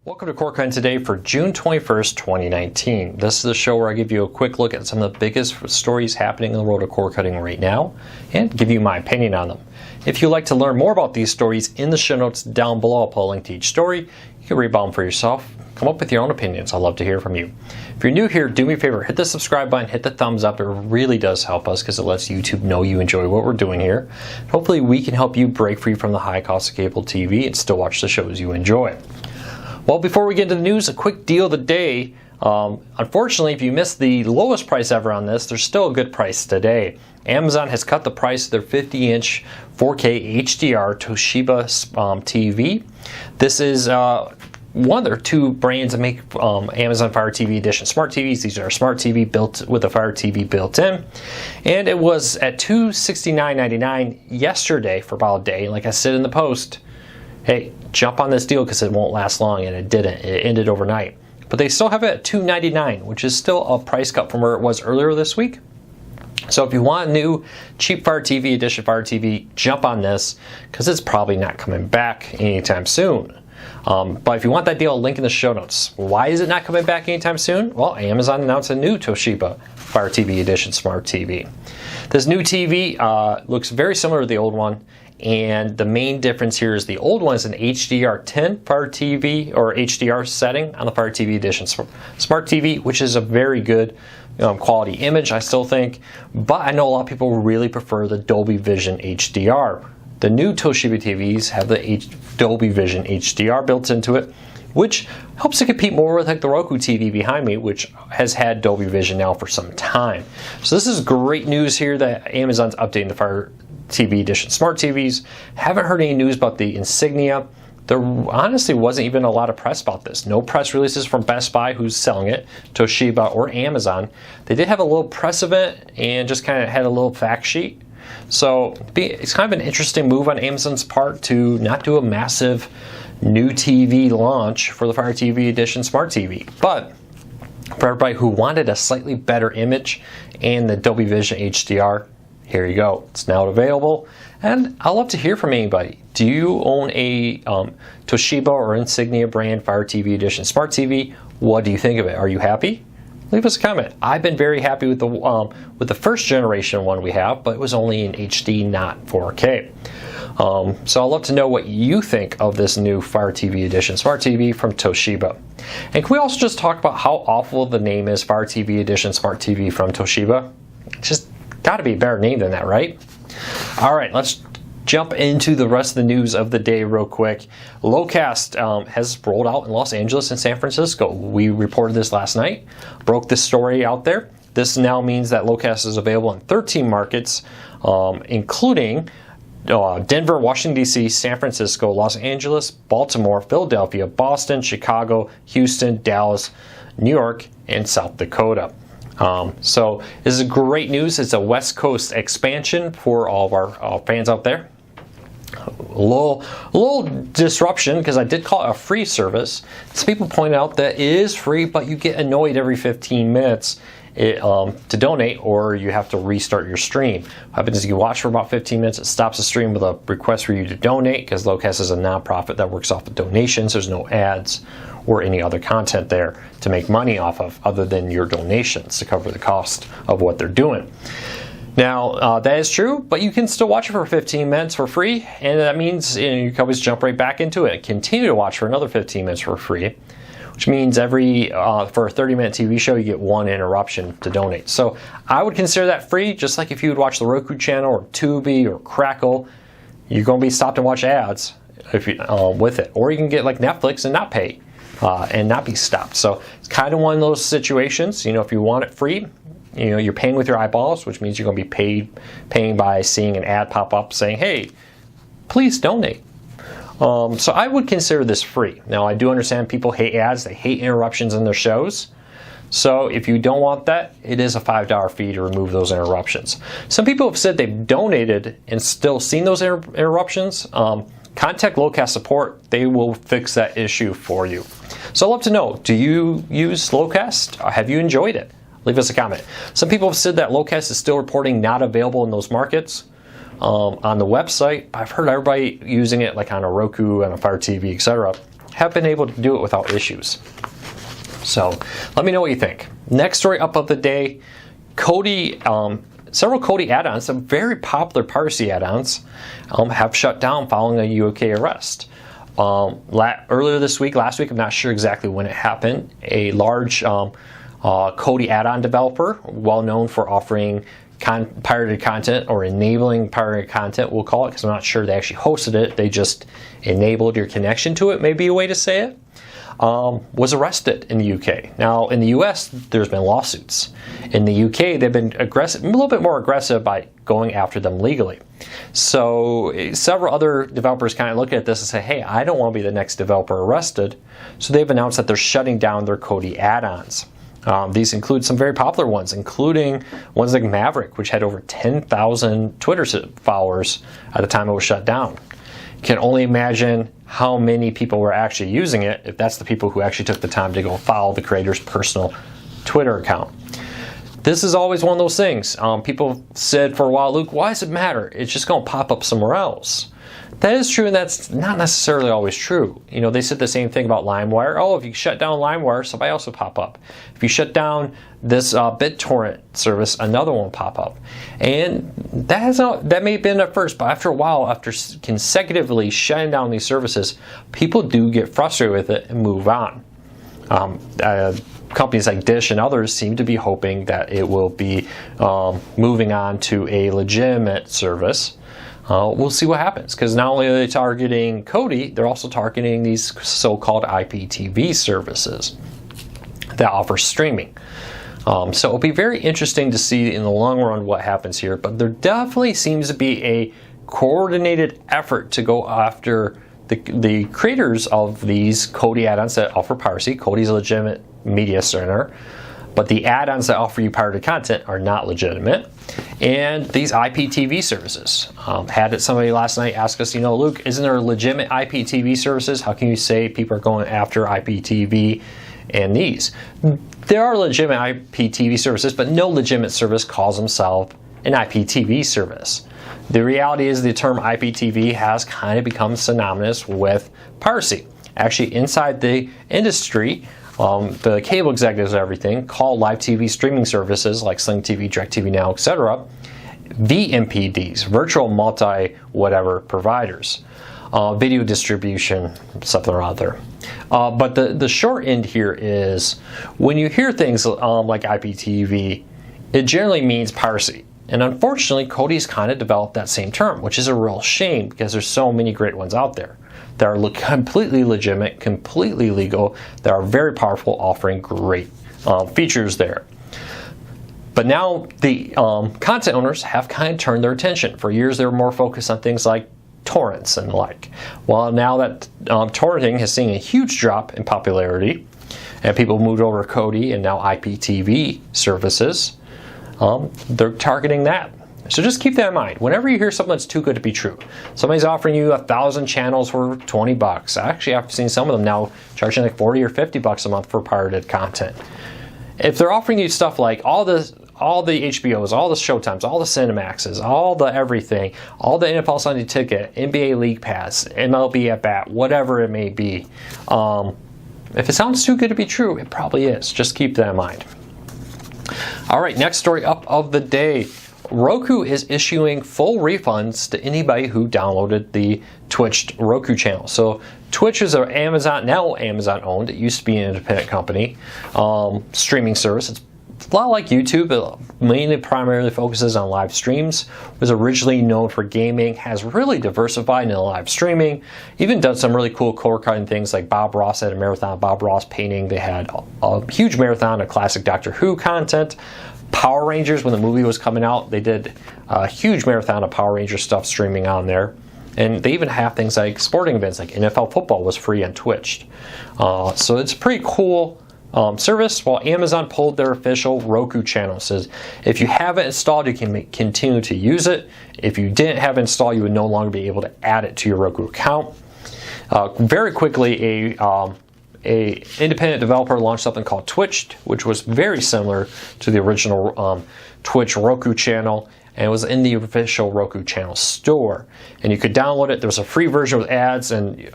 Welcome to Cord Cutting Today for June 21st, 2019. This is the show where I give you a quick look at some of the biggest stories happening in the world of cord cutting right now and give you my opinion on them. If you'd like to learn more about these stories, in the show notes down below I'll put a link to each story. You can read about them for yourself. Come up with your own opinions. I'd love to hear from you. If you're new here, do me a favor, hit the subscribe button, hit the thumbs up. It really does help us because it lets YouTube know you enjoy what we're doing here. Hopefully we can help you break free from the high cost of cable TV and still watch the shows you enjoy. Well, before we get into the news, a quick deal of the day. Unfortunately, if you missed the lowest price ever on this, there's still a good price today. Amazon has cut the price of their 50-inch 4K HDR Toshiba TV. This is one of their two brands that make Amazon Fire TV Edition smart TVs. These are smart TV built with a Fire TV built in. And it was at $269.99 yesterday for about a day. Like I said in the post, hey, jump on this deal because it won't last long, and it didn't. It ended overnight. But they still have it at $299, which is still a price cut from where it was earlier this week. So if you want a new cheap Fire TV Edition Fire TV, jump on this because it's probably not coming back anytime soon. But if you want that deal, link in the show notes. Why is it not coming back anytime soon? Well, Amazon announced a new Toshiba Fire TV Edition Smart TV. This new TV looks very similar to the old one, and the main difference here is the old one is an HDR10 Fire TV or HDR setting on the Fire TV Edition Smart TV, which is a very good quality image, I still think. But I know a lot of people really prefer the Dolby Vision HDR. The new Toshiba TVs have the Dolby Vision HDR built into it, which helps to compete more with like the Roku TV behind me, which has had Dolby Vision now for some time. So this is great news here that Amazon's updating the Fire TV Edition Smart TVs. Haven't heard any news about the Insignia. There honestly wasn't even a lot of press about this. No press releases from Best Buy, who's selling it, Toshiba, or Amazon. They did have a little press event and just kind of had a little fact sheet. So it's kind of an interesting move on Amazon's part to not do a massive new TV launch for the Fire TV Edition Smart TV. But for everybody who wanted a slightly better image and the Dolby Vision HDR, here you go. It's now available. And I'd love to hear from anybody. Do you own a Toshiba or Insignia brand Fire TV Edition Smart TV? What do you think of it? Are you happy? Leave us a comment. I've been very happy with the first generation one we have, but it was only in HD, not 4K. So I'd love to know what you think of this new Fire TV Edition Smart TV from Toshiba. And can we also just talk about how awful the name is, Fire TV Edition Smart TV from Toshiba? It's just got to be a better name than that, right? All right, let's jump into the rest of the news of the day real quick. Locast has rolled out in Los Angeles and San Francisco. We reported this last night, broke this story out there. This now means that Locast is available in 13 markets, including Denver, Washington, D.C., San Francisco, Los Angeles, Baltimore, Philadelphia, Boston, Chicago, Houston, Dallas, New York, and South Dakota. So this is great news. It's a West Coast expansion for all of our fans out there. A little disruption because I did call it a free service. Some people point out that it is free, but you get annoyed every 15 minutes to donate, or you have to restart your stream. What happens is you watch for about 15 minutes, it stops the stream with a request for you to donate, because Locast is a nonprofit that works off of donations. There's no ads or any other content there to make money off of other than your donations to cover the cost of what they're doing. Now, that is true, but you can still watch it for 15 minutes for free, and that means you can always jump right back into it and continue to watch for another 15 minutes for free, which means for a 30-minute TV show, you get one interruption to donate. So I would consider that free, just like if you would watch the Roku channel or Tubi or Crackle. You're going to be stopped and watch ads if you, with it. Or you can get like Netflix and not pay and not be stopped. So it's kind of one of those situations. You know, if you want it free, you know, you're paying with your eyeballs, which means you're going to be paying by seeing an ad pop up saying, hey, please donate. So I would consider this free. Now, I do understand people hate ads. They hate interruptions in their shows. So if you don't want that, it is a $5 fee to remove those interruptions. Some people have said they've donated and still seen those interruptions. Contact Locast support. They will fix that issue for you. So I'd love to know, do you use Locast? Have you enjoyed it? Leave us a comment. Some people have said that Locast is still reporting not available in those markets. On the website, I've heard everybody using it like on a Roku and a Fire TV, etc. have been able to do it without issues. So let me know what you think. Next story up of the day, Kodi, several Kodi add-ons, some very popular piracy add-ons, have shut down following a UK arrest. Earlier this week, last week, I'm not sure exactly when it happened, a large Kodi add-on developer, well known for offering pirated content or enabling pirated content, we'll call it, because I'm not sure they actually hosted it, they just enabled your connection to it, maybe a way to say it, was arrested in the UK. Now, in the US, there's been lawsuits. In the UK, they've been aggressive, a little bit more aggressive by going after them legally. So several other developers kind of look at this and say, hey, I don't want to be the next developer arrested. So they've announced that they're shutting down their Kodi add-ons. These include some very popular ones, including ones like Maverick, which had over 10,000 Twitter followers at the time it was shut down. You can only imagine how many people were actually using it if that's the people who actually took the time to go follow the creator's personal Twitter account. This is always one of those things. People said for a while, Luke, why does it matter? It's just going to pop up somewhere else. That is true, and that's not necessarily always true. You know, they said the same thing about LimeWire. Oh, if you shut down LimeWire, somebody else will pop up. If you shut down this BitTorrent service, another one will pop up. And that may have been at first, but after a while, after consecutively shutting down these services, people do get frustrated with it and move on. Companies like Dish and others seem to be hoping that it will be moving on to a legitimate service. We'll see what happens, because not only are they targeting Kodi, they're also targeting these so-called IPTV services that offer streaming. So it'll be very interesting to see in the long run what happens here, but there definitely seems to be a coordinated effort to go after the creators of these Kodi add-ons that offer piracy. Kodi's a legitimate media center, but the add-ons that offer you pirated content are not legitimate. And these IPTV services. Had somebody last night ask us, you know, Luke, isn't there legitimate IPTV services? How can you say people are going after IPTV and these? There are legitimate IPTV services, but no legitimate service calls themselves an IPTV service. The reality is the term IPTV has kind of become synonymous with piracy. Actually, inside the industry, the cable executives and everything call live TV streaming services like Sling TV, DirecTV Now, etc. VMPDs, virtual multi-whatever providers. Video distribution, something or other. But the short end here is when you hear things like IPTV, it generally means piracy. And unfortunately, Kodi's kind of developed that same term, which is a real shame because there's so many great ones out there that are completely legitimate, completely legal, that are very powerful, offering great features there. But now the content owners have kind of turned their attention. For years, they were more focused on things like torrents and the like. Well, now that torrenting has seen a huge drop in popularity, and people moved over to Kodi and now IPTV services, they're targeting that. So just keep that in mind. Whenever you hear something that's too good to be true, somebody's offering you 1,000 channels for $20. Actually, I've seen some of them now charging like $40 or $50 a month for pirated content. If they're offering you stuff like all the HBOs, all the Showtimes, all the Cinemaxes, all the everything, all the NFL Sunday Ticket, NBA League Pass, MLB at Bat, whatever it may be, if it sounds too good to be true, it probably is. Just keep that in mind. All right, next story up of the day. Roku is issuing full refunds to anybody who downloaded the Twitch Roku channel. So Twitch is an Amazon, now Amazon owned, it used to be an independent company, streaming service. It's a lot like YouTube, it mainly primarily focuses on live streams, was originally known for gaming, has really diversified into live streaming, even done some really cool cord cutting things like Bob Ross had a marathon of Bob Ross painting, they had a huge marathon of classic Doctor Who content. Power Rangers, when the movie was coming out, they did a huge marathon of Power Ranger stuff streaming on there. And they even have things like sporting events, like NFL football was free on Twitch. So it's a pretty cool service. While Amazon pulled their official Roku channel. It says if you have it installed, you can continue to use it. If you didn't have it installed, you would no longer be able to add it to your Roku account. Very quickly, a independent developer launched something called Twitch, which was very similar to the original Twitch Roku channel. and it was in the official Roku channel store. And you could download it. There was a free version with ads and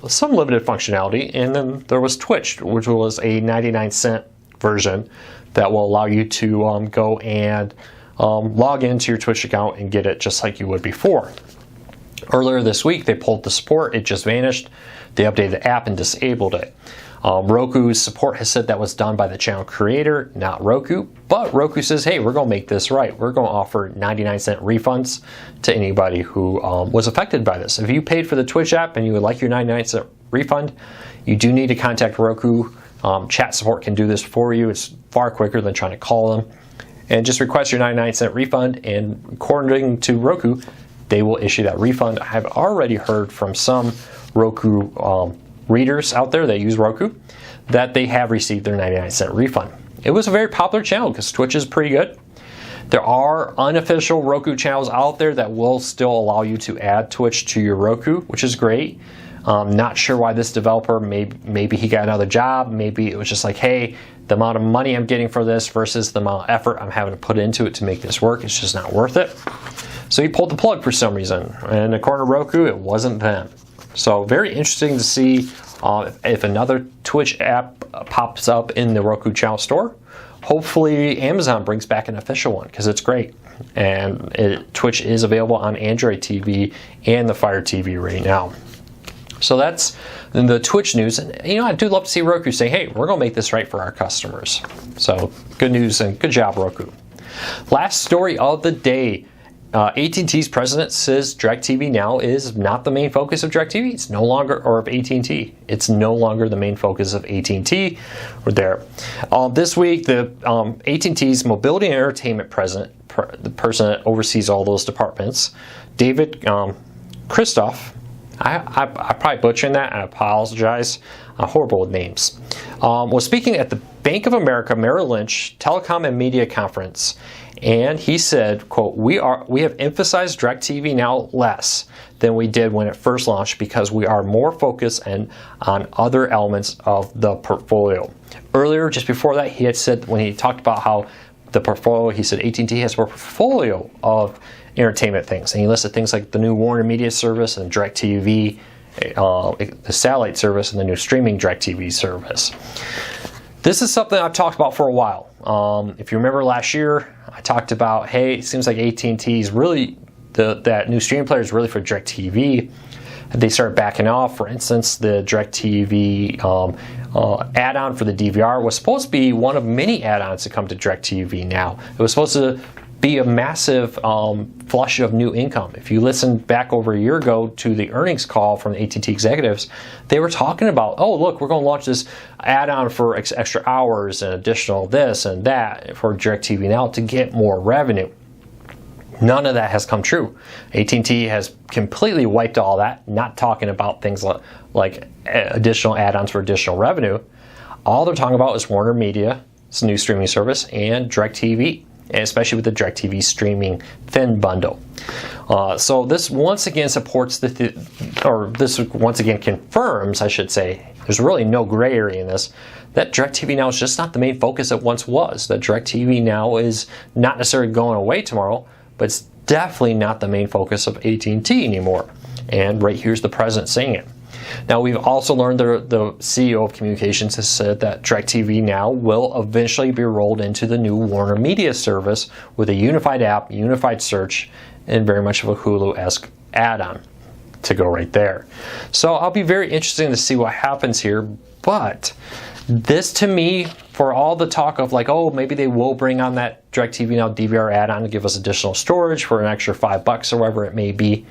some limited functionality. And then there was Twitch, which was a 99-cent version that will allow you to go and log into your Twitch account and get it just like you would before. Earlier this week, they pulled the support. It just vanished. They updated the app and disabled it. Roku's support has said that was done by the channel creator, not Roku. But Roku says, hey, we're going to make this right. We're going to offer 99-cent refunds to anybody who was affected by this. If you paid for the Twitch app and you would like your 99-cent refund, you do need to contact Roku. Chat support can do this for you. It's far quicker than trying to call them. And just request your 99-cent refund, and according to Roku, they will issue that refund. I've already heard from some Roku readers out there that use Roku that they have received their 99-cent refund. It was a very popular channel because Twitch is pretty good. There are unofficial Roku channels out there that will still allow you to add Twitch to your Roku, which is great. Not sure why this developer, maybe he got another job, maybe it was just like, hey, the amount of money I'm getting for this versus the amount of effort I'm having to put into it to make this work, it's just not worth it. So he pulled the plug for some reason, and according to Roku, it wasn't them. So very interesting to see if another Twitch app pops up in the Roku channel store. Hopefully Amazon brings back an official one because it's great. And Twitch is available on Android TV and the Fire TV right now. So that's the Twitch news. And I do love to see Roku say, hey, we're going to make this right for our customers. So good news and good job, Roku. Last story of the day. AT&T's president says DIRECTV now is not the main focus of DIRECTV. It's no longer, or of AT&T. It's no longer the main focus of AT&T. We're there. This week, the AT&T's mobility and entertainment president, the person that oversees all those departments, David Christoph, I'm probably butchering that. I apologize. I'm horrible with names. Was speaking at the Bank of America Merrill Lynch Telecom and Media Conference, and he said, quote, we have emphasized DIRECTV now less than we did when it first launched because we are more focused on other elements of the portfolio. Earlier, just before that, he had said, when he talked about how the portfolio, he said AT&T has a portfolio of entertainment things, and he listed things like the new Warner Media service and DIRECTV, the satellite service, and the new streaming DIRECTV service. This is something I've talked about for a while. If you remember last year, I talked about, hey, it seems like AT&T is really, that new streaming player is really for DIRECTV. They started backing off. For instance, the DIRECTV add-on for the DVR was supposed to be one of many add-ons to come to DIRECTV now. It was supposed to be a massive flush of new income. If you listen back over a year ago to the earnings call from the AT&T executives, they were talking about, oh, look, we're going to launch this add-on for extra hours and additional this and that for DIRECTV Now to get more revenue. None of that has come true. AT&T has completely wiped all that, not talking about things like additional add-ons for additional revenue. All they're talking about is Warner Media, it's a new streaming service, and DIRECTV, and especially with the DIRECTV streaming thin bundle. So this once again supports this once again confirms, I should say, there's really no gray area in this, that DIRECTV Now is just not the main focus it once was. That DIRECTV Now is not necessarily going away tomorrow, but it's definitely not the main focus of AT&T anymore. And right here's the president saying it. Now, we've also learned the CEO of Communications has said that DIRECTV Now will eventually be rolled into the new Warner Media service with a unified app, unified search, and very much of a Hulu-esque add-on to go right there. So I'll be very interested to see what happens here, but this to me, for all the talk of like, oh, maybe they will bring on that DIRECTV Now DVR add-on to give us additional storage for an extra $5 or whatever it may be,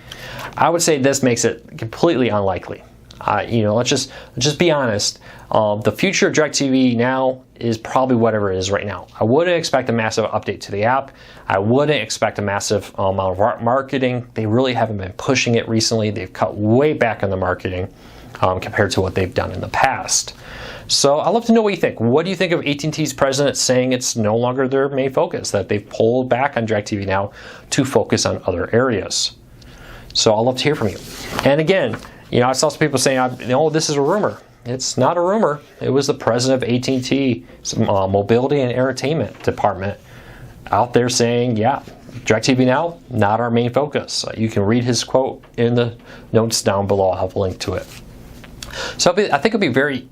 I would say this makes it completely unlikely. Let's just be honest. The future of DIRECTV Now is probably whatever it is right now. I wouldn't expect a massive update to the app. I wouldn't expect a massive amount of marketing. They really haven't been pushing it recently. They've cut way back on the marketing compared to what they've done in the past. So I'd love to know what you think. What do you think of AT&T's president saying it's no longer their main focus, that they've pulled back on DIRECTV Now to focus on other areas? So I'd love to hear from you. And again, I saw some people saying, oh, this is a rumor. It's not a rumor. It was the president of AT&T, Mobility and Entertainment Department, out there saying, yeah, DirecTV Now, not our main focus. You can read his quote in the notes down below. I'll have a link to it. So I think it'll be very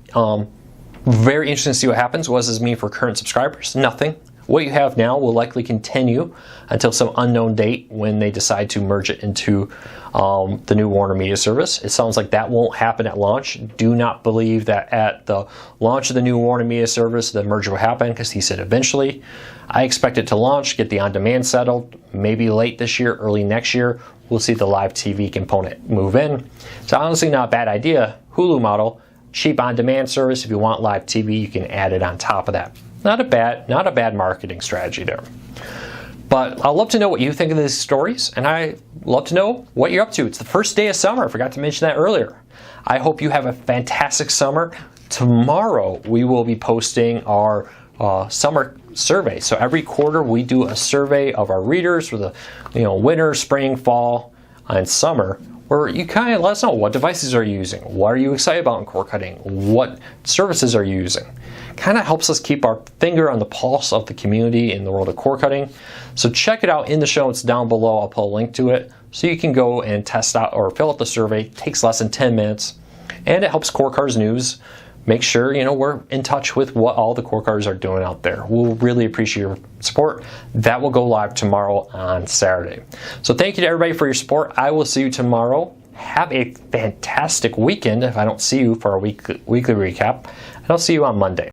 interesting to see what happens. What does this mean for current subscribers? Nothing. What you have now will likely continue until some unknown date when they decide to merge it into the new Warner Media service. It sounds like that won't happen at launch. Do not believe that at the launch of the new Warner Media service the merger will happen, because he said eventually. I expect it to launch, get the on-demand settled, maybe late this year, early next year. We'll see the live TV component move in. It's honestly not a bad idea. Hulu model, cheap on-demand service. If you want live TV, you can add it on top of that. Not a bad marketing strategy there. But I'd love to know what you think of these stories, and I'd love to know what you're up to. It's the first day of summer. I forgot to mention that earlier. I hope you have a fantastic summer. Tomorrow we will be posting our summer survey. So every quarter we do a survey of our readers for the winter, spring, fall, and summer, where you kind of let us know what devices are you using, what are you excited about in cord cutting, what services are you using. Kind of helps us keep our finger on the pulse of the community in the world of cord cutting. So check it out in the show notes down below. I'll put a link to it so you can go and test out or fill out the survey. It takes less than 10 minutes, and it helps Cord Cars News make sure we're in touch with what all the cord cars are doing out there. We'll really appreciate your support. That will go live tomorrow on Saturday. So thank you to everybody for your support. I will see you tomorrow. Have a fantastic weekend if I don't see you for our weekly recap. And I'll see you on Monday.